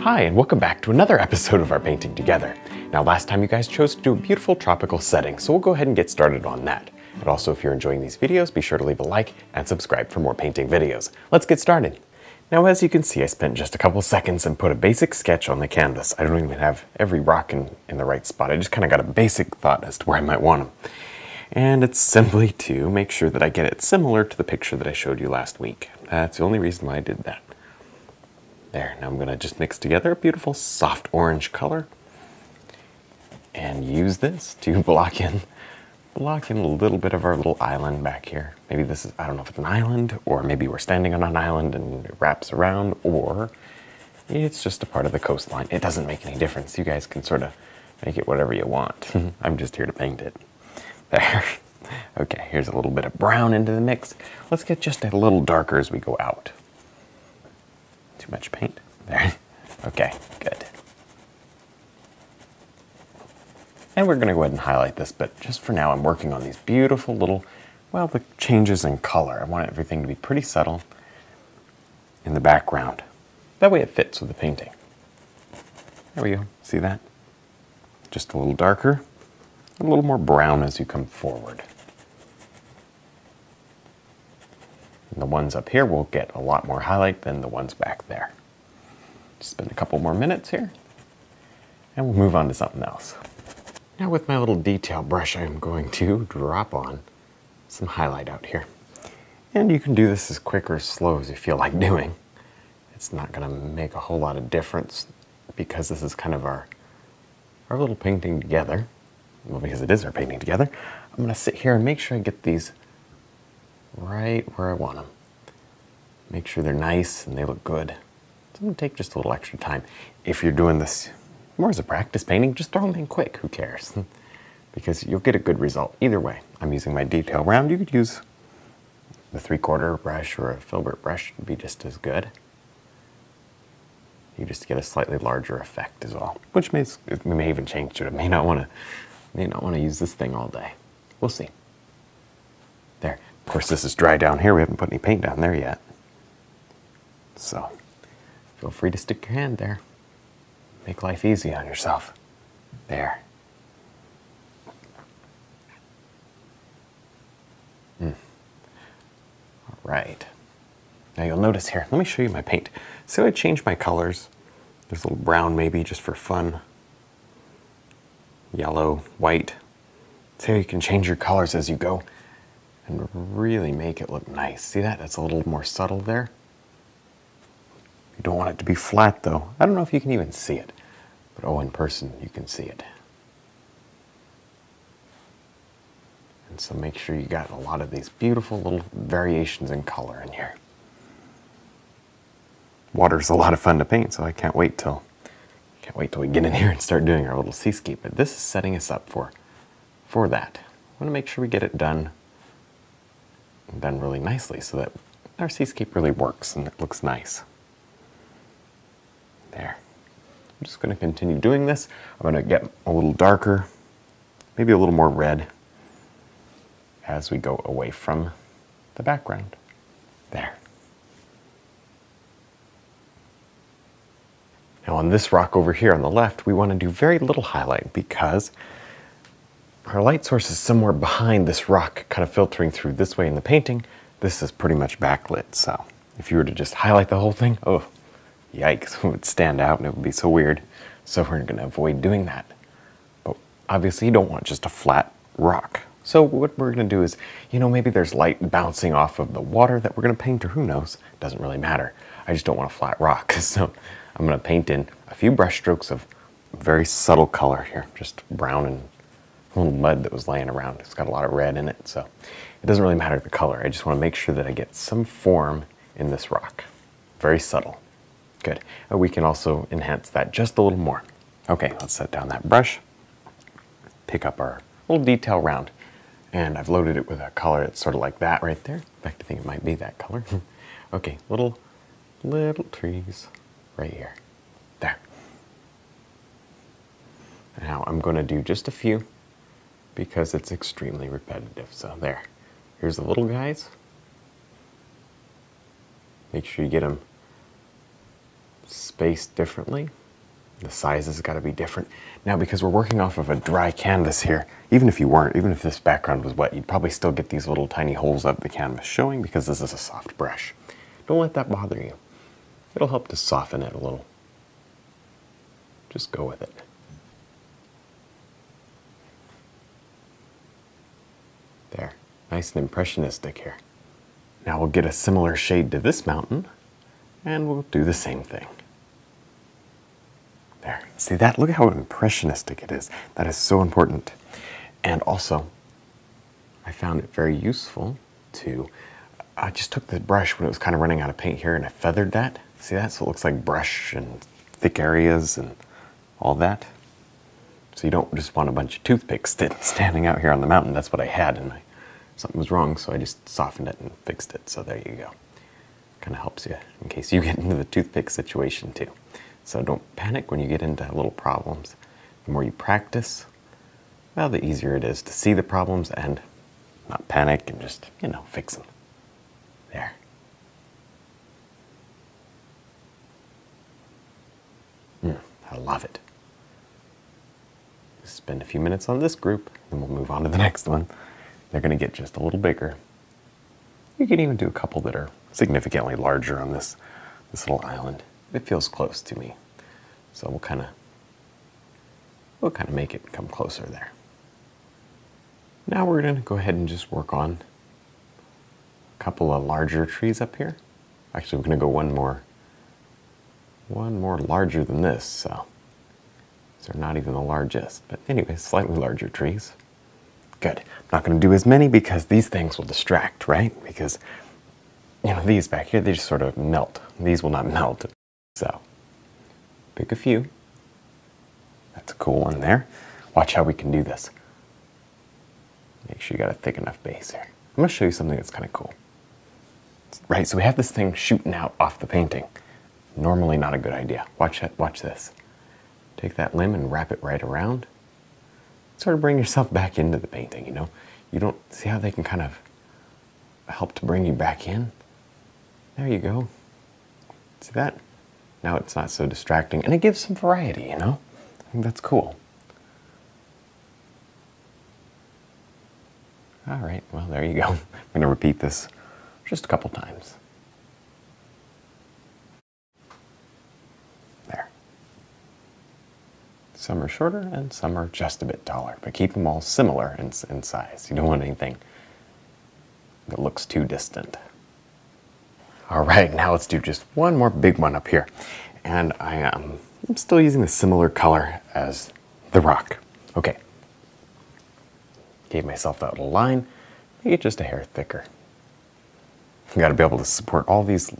Hi, and welcome back to another episode of our Painting Together. Now, last time you guys chose to do a beautiful tropical setting, so we'll go ahead and get started on that. And also, if you're enjoying these videos, be sure to leave a like and subscribe for more painting videos. Let's get started. Now, as you can see, I spent just a couple seconds and put a basic sketch on the canvas. I don't even have every rock in the right spot. I just kind of got a basic thought as to where I might want them. And it's simply to make sure that I get it similar to the picture that I showed you last week. That's the only reason why I did that. There, now I'm going to just mix together a beautiful soft orange color and use this to block in a little bit of our little island back here. Maybe this is, I don't know if it's an island, or maybe we're standing on an island and it wraps around, or it's just a part of the coastline. It doesn't make any difference. You guys can sort of make it whatever you want. I'm just here to paint it. There. Okay, here's a little bit of brown into the mix. Let's get just a little darker as we go out. Too much paint? There. Okay, good. And we're going to go ahead and highlight this, but just for now I'm working on these beautiful little, well, the changes in color. I want everything to be pretty subtle in the background. That way it fits with the painting. There we go. See that? Just a little darker, a little more brown as you come forward. And the ones up here will get a lot more highlight than the ones back there. Just spend a couple more minutes here, and we'll move on to something else. Now with my little detail brush, I'm going to drop on some highlight out here. And you can do this as quick or as slow as you feel like doing. It's not going to make a whole lot of difference because this is kind of our little painting together. Well, because it is our painting together, I'm going to sit here and make sure I get these right where I want them. Make sure they're nice and they look good. It's going to take just a little extra time. If you're doing this more as a practice painting, just throw them in quick, who cares? Because you'll get a good result. Either way, I'm using my detail round. You could use the 3/4 brush or a filbert brush, would be just as good. You just get a slightly larger effect as well, which we may even change to it. I may not want to use this thing all day. We'll see. There. Of course, this is dry down here. We haven't put any paint down there yet. So, feel free to stick your hand there. Make life easy on yourself. There. All right. Now you'll notice here, let me show you my paint. So I changed my colors. There's a little brown maybe just for fun. Yellow, white. So you can change your colors as you go and really make it look nice. See that? That's a little more subtle there. You don't want it to be flat though. I don't know if you can even see it, but oh, in person you can see it. And so make sure you got a lot of these beautiful little variations in color in here. Water's a lot of fun to paint, so I can't wait till we get in here and start doing our little seascape. But this is setting us up for that. I want to make sure we get it done really nicely so that our seascape really works and it looks nice. There. I'm just going to continue doing this. I'm going to get a little darker, maybe a little more red as we go away from the background. There. Now on this rock over here on the left, we want to do very little highlight because our light source is somewhere behind this rock, kind of filtering through this way in the painting. This is pretty much backlit, so if you were to just highlight the whole thing, oh, yikes, it would stand out and it would be so weird. So we're going to avoid doing that. But obviously you don't want just a flat rock. So what we're going to do is, maybe there's light bouncing off of the water that we're going to paint, or who knows, doesn't really matter. I just don't want a flat rock. So I'm going to paint in a few brush strokes of very subtle color here, just brown and a little mud that was laying around. It's got a lot of red in it, so it doesn't really matter the color. I just want to make sure that I get some form in this rock. Very subtle. Good. And we can also enhance that just a little more. Okay, let's set down that brush, pick up our little detail round, and I've loaded it with a color that's sort of like that right there. In fact, I think it might be that color. Okay, little trees right here. There. Now I'm going to do just a few because it's extremely repetitive. So there. Here's the little guys. Make sure you get them spaced differently. The size has got to be different. Now, because we're working off of a dry canvas here, even if you weren't, even if this background was wet, you'd probably still get these little tiny holes of the canvas showing because this is a soft brush. Don't let that bother you. It'll help to soften it a little. Just go with it. There, nice and impressionistic here. Now we'll get a similar shade to this mountain, and we'll do the same thing. There, see that? Look at how impressionistic it is. That is so important. And also, I found it very useful to, I just took the brush when it was kind of running out of paint here and I feathered that. See that? So it looks like brush and thick areas and all that. So you don't just want a bunch of toothpicks standing out here on the mountain. That's what I had, and something was wrong, so I just softened it and fixed it. So there you go. Kind of helps you in case you get into the toothpick situation too. So don't panic when you get into little problems. The more you practice, well, the easier it is to see the problems and not panic and just, you know, fix them. There. I love it. Just spend a few minutes on this group, and we'll move on to the next one. They're going to get just a little bigger. You can even do a couple that are significantly larger on this little island. It feels close to me. So we'll kind of make it come closer there. Now we're going to go ahead and just work on a couple of larger trees up here. Actually, we're going to go one more larger than this, so they're not even the largest. But anyway, slightly larger trees. Good. I'm not going to do as many because these things will distract, right? Because, you know, these back here, they just sort of melt. These will not melt. So, pick a few. That's a cool one there. Watch how we can do this. Make sure you got a thick enough base here. I'm going to show you something that's kind of cool. Right, so we have this thing shooting out off the painting. Normally not a good idea. Watch this. Take that limb and wrap it right around. Sort of bring yourself back into the painting, you know? You don't see how they can kind of help to bring you back in? There you go. See that? Now it's not so distracting, and it gives some variety, you know? I think that's cool. All right, well, there you go. I'm going to repeat this just a couple times. There. Some are shorter and some are just a bit taller, but keep them all similar in size. You don't want anything that looks too distant. All right, now let's do just one more big one up here. And I'm still using the similar color as the rock. Okay. Gave myself that little line, make it just a hair thicker. You got to be able to support all these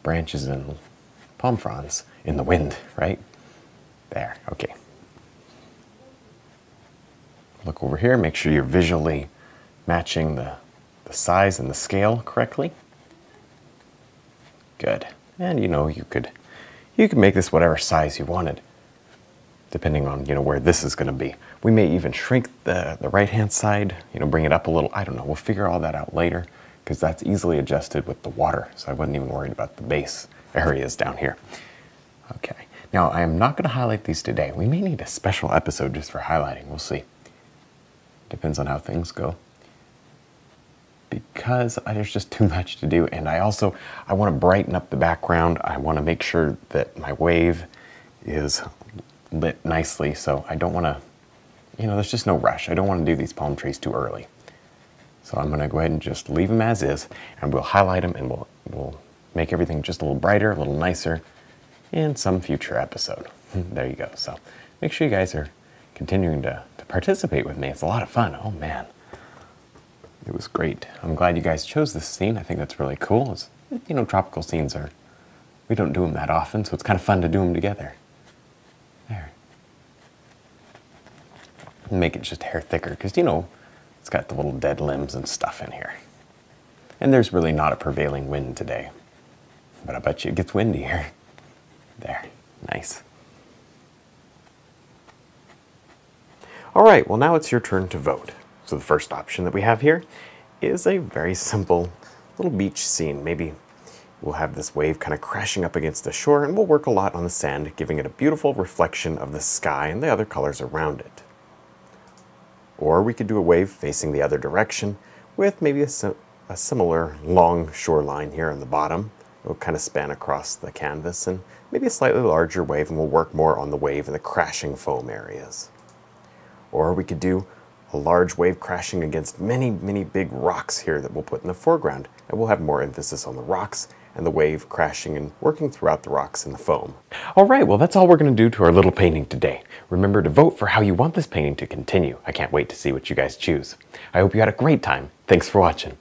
branches and palm fronds in the wind, right? There, okay. Look over here, make sure you're visually matching the size and the scale correctly. Good. And you know, you could make this whatever size you wanted, depending on, you know, where this is going to be. We may even shrink the right-hand side, you know, bring it up a little. I don't know. We'll figure all that out later because that's easily adjusted with the water. So I wasn't even worried about the base areas down here. Okay. Now, I am not going to highlight these today. We may need a special episode just for highlighting. We'll see. Depends on how things go. Because there's just too much to do. And I want to brighten up the background. I want to make sure that my wave is lit nicely. So I don't want to, you know, there's just no rush. I don't want to do these palm trees too early. So I'm going to go ahead and just leave them as is. And we'll highlight them and we'll make everything just a little brighter, a little nicer in some future episode. There you go. So make sure you guys are continuing to participate with me. It's a lot of fun. Oh man. It was great. I'm glad you guys chose this scene. I think that's really cool. You know, tropical scenes we don't do them that often, so it's kind of fun to do them together. There. And make it just a hair thicker, because, you know, it's got the little dead limbs and stuff in here. And there's really not a prevailing wind today. But I bet you it gets windy here. There. Nice. All right, well, now it's your turn to vote. So the first option that we have here is a very simple little beach scene. Maybe We'll have this wave kind of crashing up against the shore, and we'll work a lot on the sand, giving it a beautiful reflection of the sky and the other colors around it. Or we could do a wave facing the other direction with maybe a similar long shoreline here on the bottom. It'll kind of span across the canvas, and maybe a slightly larger wave, and we'll work more on the wave and the crashing foam areas. Or we could do a large wave crashing against many, many big rocks here that we'll put in the foreground, and we'll have more emphasis on the rocks and the wave crashing and working throughout the rocks and the foam. All right, well, that's all we're going to do to our little painting today. Remember to vote for how you want this painting to continue. I can't wait to see what you guys choose. I hope you had a great time. Thanks for watching.